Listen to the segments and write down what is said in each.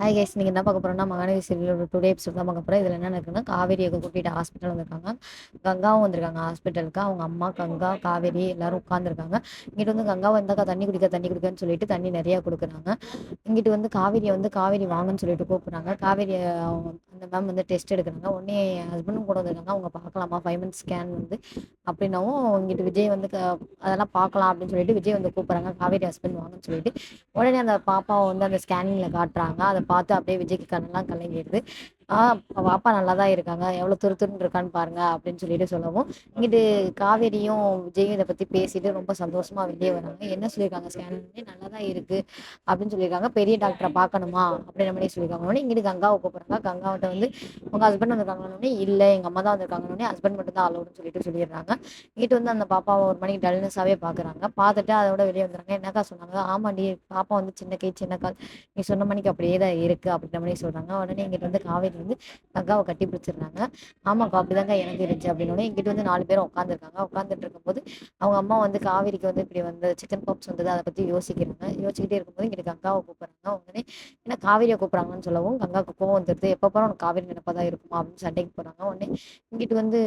Hi guys, நீங்கள் என்ன பார்க்க போகிறோம்னா மகாநதி சீரியலோட டுடே எபிசோட் தான் பார்க்க போகிறோம். இதில் என்ன இருக்குன்னா, காவேரியை கூட்டிகிட்டு ஹாஸ்பிட்டல் வந்திருக்காங்க. கங்காவும் வந்திருக்காங்க ஹாஸ்பிட்டலுக்கு. அவங்க அம்மா கங்கா, காவேரி எல்லாரும் உட்காந்துருக்காங்க. இங்கிட்டு வந்து கங்காவை இருந்தாக்கா தண்ணி குடிக்க தண்ணி குடிக்கன்னு சொல்லிட்டு தண்ணி நிறையா கொடுக்குறாங்க. இங்கிட்டு வந்து காவேரியை வந்து காவேரி வாங்கன்னு சொல்லிட்டு கூப்பிட்றாங்க. காவேரியை அந்த மேம் வந்து டெஸ்ட் எடுக்கிறாங்க. உடனே என் ஹஸ்பண்டும் கூட வந்திருக்காங்க. அவங்க பார்க்கலாமா 5 months ஸ்கேன் வந்து அப்படின்னாவும் இங்கிட்டு விஜய் வந்து அதெல்லாம் பார்க்கலாம் அப்படின்னு சொல்லிட்டு விஜய் வந்து கூப்பிட்றாங்க. காவேரி ஹஸ்பண்ட் வாங்கன்னு சொல்லிட்டு உடனே அந்த பாப்பாவை வந்து அந்த ஸ்கேனிங்கில் காட்டுறாங்க. அதை பார்த்து அப்படியே விஜய்க்கு கண்ணெல்லாம் கலங்கிடுது. பாப்பா நல்லா தான் இருக்காங்க, எவ்வளோ துருத்துருன்னு இருக்கான்னு பாருங்க அப்படின்னு சொல்லிட்டு சொல்லவும், இங்கிட்டு காவேரியும் விஜயும் இதை பற்றி பேசிட்டு ரொம்ப சந்தோஷமா வெளியே வராங்க. என்ன சொல்லியிருக்காங்க, ஸ்கேன் நல்லா தான் இருக்கு அப்படின்னு சொல்லியிருக்காங்க. பெரிய டாக்டரை பார்க்கணுமா அப்படின்ற மாதிரி சொல்லியிருக்காங்க. உடனே இங்கிட்டு கங்காவை கூப்பிட்றாங்க. கங்காவிட்ட வந்து உங்க ஹஸ்பண்ட் வந்திருக்காங்கன்னு, இல்லை எங்கள் அம்மா தான் வந்திருக்காங்கன்னு, ஹஸ்பண்ட் மட்டும் தான் அலோடுன்னு சொல்லிட்டு சொல்லிடுறாங்க. இங்கிட்டு வந்து அந்த பாப்பாவை ஒரு மணிக்கு டல்னஸாகவே பார்க்குறாங்க. பார்த்துட்டு அதோட வெளியே வந்துடுறாங்க. என்னக்கா சொன்னாங்க, ஆமாண்டி பாப்பா வந்து சின்ன கை சின்ன கால், நீ சொன்ன மணிக்கு அப்படியே தான் இருக்கு அப்படின்ற மாதிரி சொல்றாங்க. உடனே இங்கிட்டு வந்து காவேரி வந்து கங்காவை கட்டி பிடிச்சிடுறாங்க. ஆமாக்கா அப்படிதாங்க எனக்கு இருந்துச்சு அப்படின்னு. இங்கிட்டு வந்து 4 பேரும் உட்காந்துருக்காங்க. உட்காந்துட்டு இருக்கும்போது அவங்க அம்மா வந்து காவேரிக்கு வந்து இப்படி வந்து சிக்கன் பாக்ஸ் வந்தது அதை பத்தி யோசிக்கிறாங்க. யோசிச்சுக்கிட்டே இருக்கும்போது இங்கிட்டு கங்காவை கூப்பிடுறாங்க. உடனே என்ன காவேரியை கூப்பிடுறாங்கன்னு சொல்லவும் கங்காவுக்கு கோவம் வந்துடுது. எப்போ பாரு உனக்கு காவேரி நினைப்பா தான் இருக்குமா அப்படின்னு சண்டைக்கு போறாங்க. உடனே இங்கிட்டு வந்து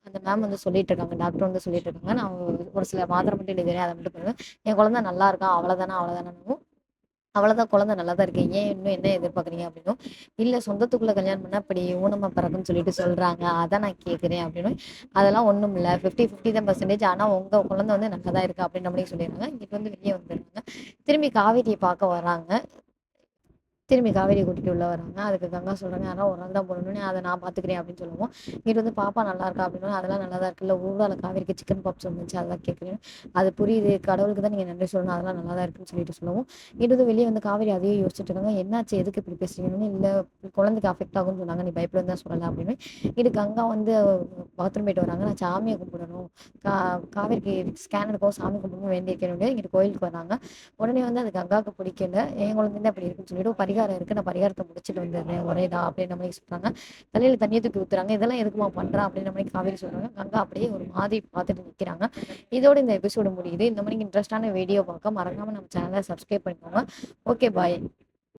அந்த மேம் வந்து சொல்லிட்டு இருக்காங்க, டாக்டர் வந்து சொல்லிட்டு இருக்காங்க, நான் ஒரு சில மாத்திரை மட்டும் எழுதுறேன், அதை மட்டும் பண்ணுவேன், என் குழந்தை நல்லா இருக்கா அவ்வளோதானே அவ்வளோதானே, அவ்வளோதான் குழந்தை நல்லா தான் இருக்கு, ஏன் இன்னும் என்ன எதிர்பார்க்குறீங்க அப்படின்னும், இல்லை சொந்தத்துக்குள்ளே கல்யாணம் பண்ணால் இப்படி ஊனமாக பிறக்குன்னு சொல்லிட்டு சொல்கிறாங்க, அதான் நான் கேட்குறேன் அப்படின்னு. அதெல்லாம் ஒன்றும் இல்லை, 50-50 தான் பர்சன்டேஜ், ஆனால் உங்கள் குழந்தை வந்து நல்லா தான் இருக்கு அப்படின்ற மாதிரி சொல்லிடுறாங்க. இங்கிட்டு வந்து வெளியே வந்துடுறாங்க. திரும்பி காவேரியை பார்க்க வராங்க. திரும்பி காவேரியை கூட்டிட்டு உள்ள வராங்க. அதுக்கு கங்கா சொல்றாங்க, யாராவது ஒரு ஆள் தான் போடணும்னு, அதை நான் பார்த்துக்கிறேன் அப்படின்னு சொல்லவும், இங்கிட்டு வந்து பாப்பா நல்லா இருக்கா அப்படின்னு, அதெல்லாம் நல்லா தான் இருக்குல்ல, ஊரால காவேரிக்கு சிக்கன் பாக்ஸ் வந்துச்சு அதெல்லாம் கேட்குறேன், அது புரியுது, கடவுளுக்கு தான் நீங்கள் நன்றி சொல்லணும், அதெல்லாம் நல்லா தான் இருக்குன்னு சொல்லிட்டு சொல்லவும், இங்கிட்டு வந்து வெளியே வந்து காவேரி அதையே யோசிச்சுட்டு இருக்காங்க. என்னாச்சு, எதுக்கு இப்படி பேசுறீங்கன்னு, இல்லை குழந்தைக்கு அஃபெக்ட் ஆகும்னு சொன்னாங்க, நீ பயப்படன்னு தான் சொல்லலை அப்படின்னு. இது கங்கா வந்து பாத்ரூம் போயிட்டு வராங்க. நான் சாமியை கும்பிடணும், கா காவேரிக்கு ஸ்கேன் எடுக்கவும் சாமி கும்பிடணும் வேண்டியிருக்கேன், இங்கிட்டு கோயிலுக்கு வராங்க. உடனே வந்து அது கங்காவுக்கு பிடிக்கல, என் குழந்தை தான் அப்படி இருக்குன்னு சொல்லிட்டு ஒரு பரிகாரம் இருக்கு, நான் பரிகாரத்தை முடிச்சுட்டு வந்துடுறேன் ஒரேதா அப்படின்ற மாதிரி சொல்றாங்க. தலையில தண்ணியை தூக்கி ஊத்துறாங்க. இதெல்லாம் எதுக்குமா பண்றா அப்படின்ற மாதிரி காவேரி சொல்றாங்க. கங்கா அப்படியே ஒரு மாதிரி பார்த்துட்டு நிற்கிறாங்க. இதோட இந்த எபிசோடு முடியுது. இந்த மாதிரி இன்ட்ரெஸ்டான வீடியோ பார்க்க மறக்காம நம்ம சேனலை சப்ஸ்கிரைப் பண்ணிக்கோங்க. ஓகே, பாய்.